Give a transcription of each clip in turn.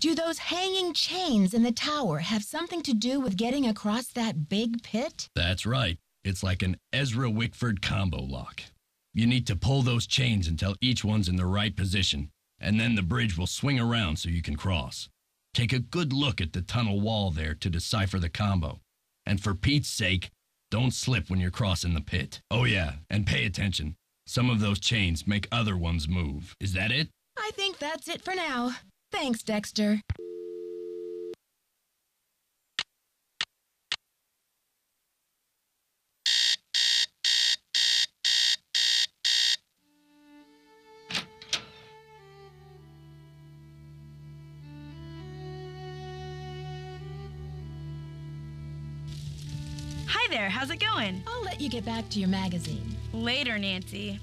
Do those hanging chains in the tower have something to do with getting across that big pit? That's right. It's like an Ezra Wickford combo lock. You need to pull those chains until each one's in the right position, and then the bridge will swing around so you can cross. Take a good look at the tunnel wall there to decipher the combo. And for Pete's sake, don't slip when you're crossing the pit. Oh yeah, and pay attention. Some of those chains make other ones move. Is that it? I think that's it for now. Thanks, Dexter. Hi there, how's it going? I'll let you get back to your magazine. Later, Nancy.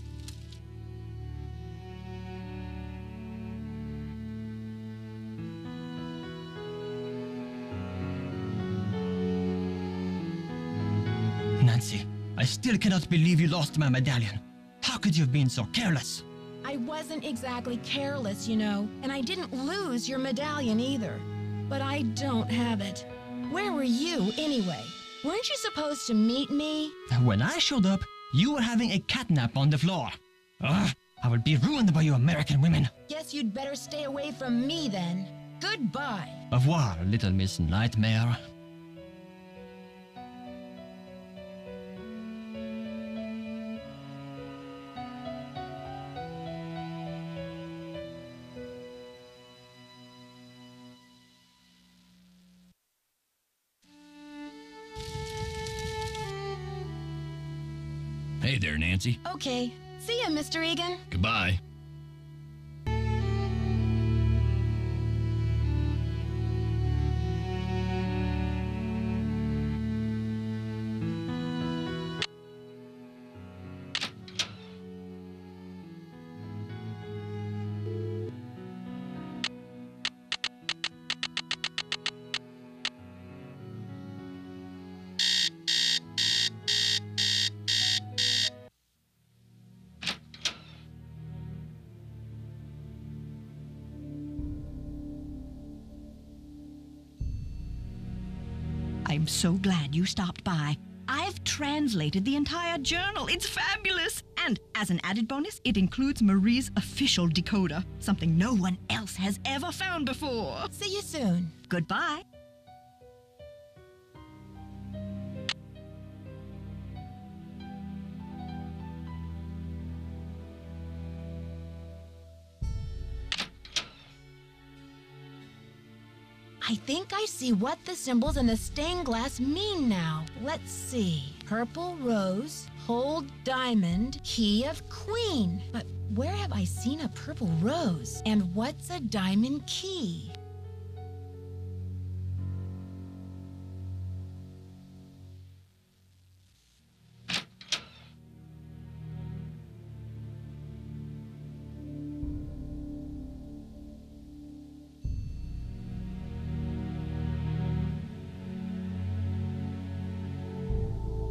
Nancy, I still cannot believe you lost my medallion. How could you have been so careless? I wasn't exactly careless, you know, and I didn't lose your medallion either. But I don't have it. Where were you, anyway? Weren't you supposed to meet me? When I showed up, you were having a catnap on the floor. Ugh, I will be ruined by you American women. Guess you'd better stay away from me then. Goodbye. Au revoir, little Miss Nightmare. Hey there, Nancy. Okay. See ya, Mr. Egan. Goodbye. I'm so glad you stopped by. I've translated the entire journal. It's fabulous. And as an added bonus, it includes Marie's official decoder, something no one else has ever found before. See you soon. Goodbye. I think I see what the symbols in the stained glass mean now. Let's see. Purple rose, hold diamond, key of queen. But where have I seen a purple rose? And what's a diamond key?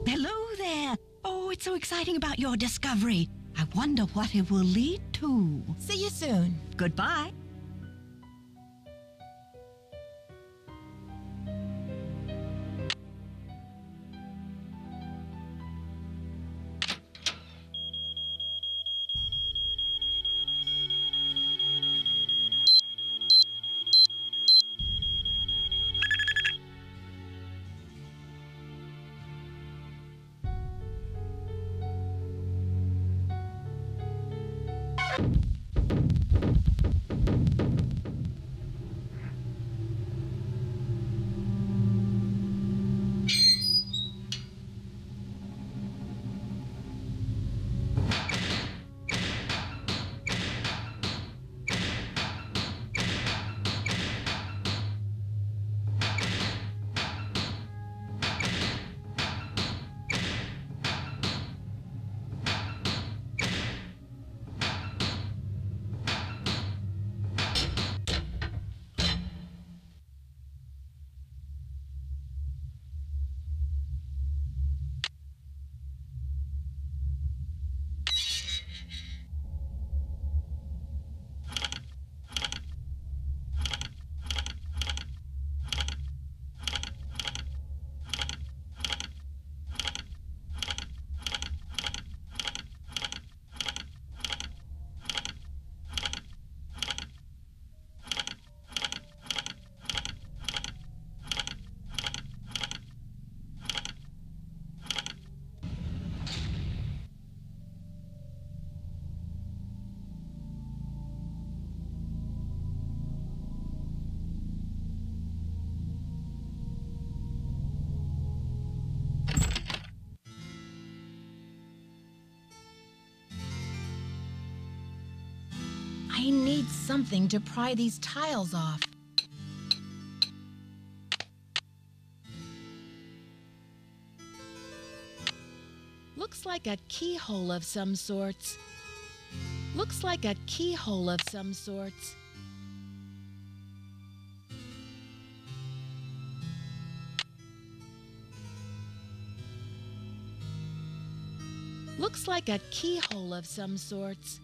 Hello there. Oh, it's so exciting about your discovery. I wonder what it will lead to. See you soon. Goodbye. need something to pry these tiles off. Looks like a keyhole of some sorts. Looks like a keyhole of some sorts. Looks like a keyhole of some sorts.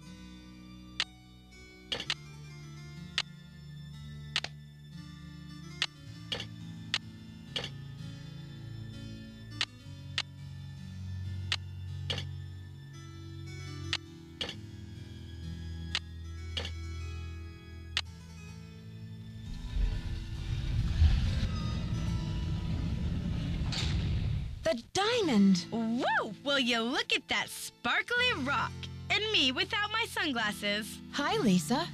The diamond! Whoa! Will you look at that sparkly rock? And me without my sunglasses. Hi, Lisa.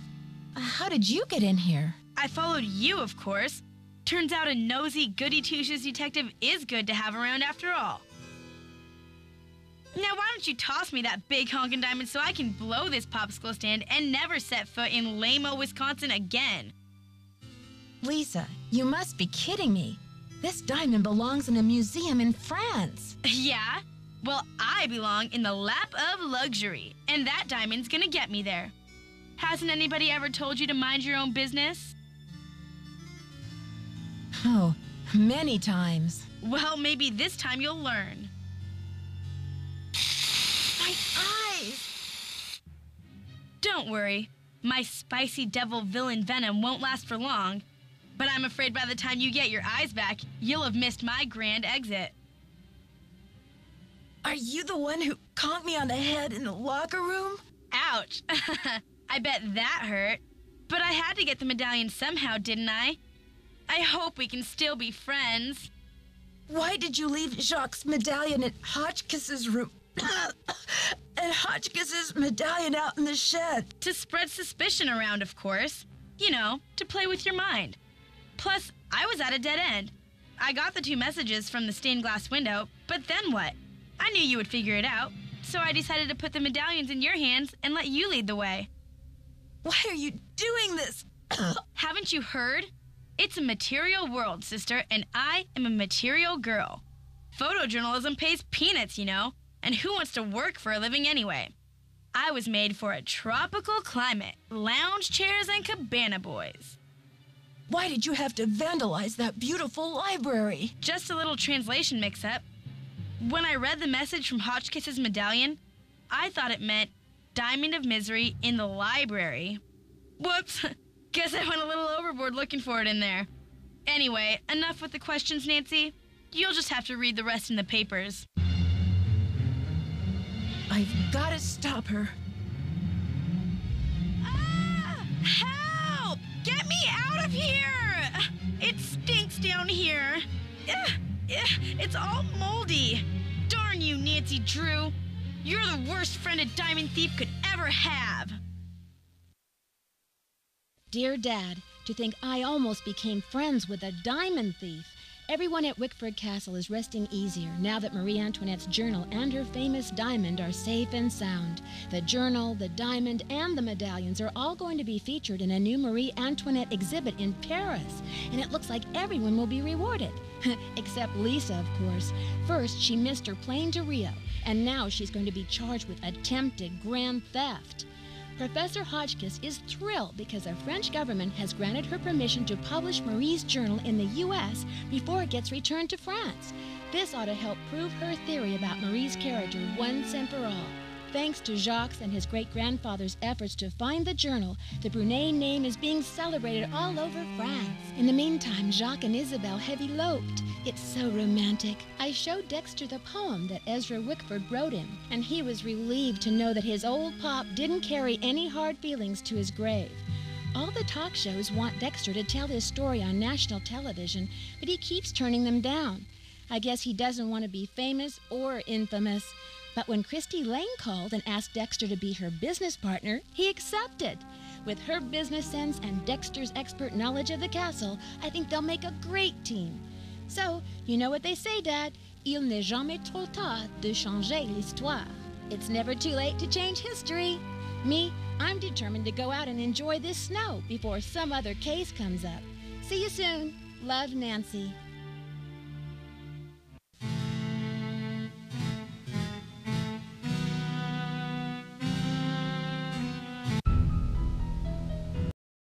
How did you get in here? I followed you, of course. Turns out a nosy, goody-two-shoes detective is good to have around after all. Now, why don't you toss me that big honkin' diamond so I can blow this popsicle stand and never set foot in lame-o, Wisconsin again? Lisa, you must be kidding me. This diamond belongs in a museum in France. Yeah? Well, I belong in the lap of luxury, and that diamond's gonna get me there. Hasn't anybody ever told you to mind your own business? Oh, many times. Well, maybe this time you'll learn. My eyes! Don't worry. My spicy devil villain venom won't last for long. But I'm afraid by the time you get your eyes back, you'll have missed my grand exit. Are you the one who conked me on the head in the locker room? Ouch. I bet that hurt. But I had to get the medallion somehow, didn't I? I hope we can still be friends. Why did you leave Jacques' medallion at Hotchkiss's room? And Hotchkiss's medallion out in the shed? To spread suspicion around, of course. You know, to play with your mind. Plus, I was at a dead end. I got the 2 messages from the stained glass window, but then what? I knew you would figure it out, so I decided to put the medallions in your hands and let you lead the way. Why are you doing this? Haven't you heard? It's a material world, sister, and I am a material girl. Photojournalism pays peanuts, you know, and who wants to work for a living anyway? I was made for a tropical climate, lounge chairs and cabana boys. Why did you have to vandalize that beautiful library? Just a little translation mix-up. When I read the message from Hotchkiss's medallion, I thought it meant Diamond of Misery in the library. Whoops, guess I went a little overboard looking for it in there. Anyway, enough with the questions, Nancy. You'll just have to read the rest in the papers. I've got to stop her. Ah! Help! Get me out of here! It stinks down here. It's all moldy. Darn you, Nancy Drew. You're the worst friend a diamond thief could ever have. Dear Dad, to think I almost became friends with a diamond thief. Everyone at Wickford Castle is resting easier now that Marie Antoinette's journal and her famous diamond are safe and sound. The journal, the diamond, and the medallions are all going to be featured in a new Marie Antoinette exhibit in Paris, and it looks like everyone will be rewarded. Except Lisa, of course. First, she missed her plane to Rio, and now she's going to be charged with attempted grand theft. Professor Hotchkiss is thrilled because the French government has granted her permission to publish Marie's journal in the U.S. before it gets returned to France. This ought to help prove her theory about Marie's character once and for all. Thanks to Jacques and his great-grandfather's efforts to find the journal, the Brunet name is being celebrated all over France. In the meantime, Jacques and Isabel have eloped. It's so romantic. I showed Dexter the poem that Ezra Wickford wrote him, and he was relieved to know that his old pop didn't carry any hard feelings to his grave. All the talk shows want Dexter to tell his story on national television, but he keeps turning them down. I guess he doesn't want to be famous or infamous. But when Christy Lane called and asked Dexter to be her business partner, he accepted. With her business sense and Dexter's expert knowledge of the castle, I think they'll make a great team. So, you know what they say, Dad. Il n'est jamais trop tard de changer l'histoire. It's never too late to change history. Me, I'm determined to go out and enjoy this snow before some other case comes up. See you soon. Love, Nancy.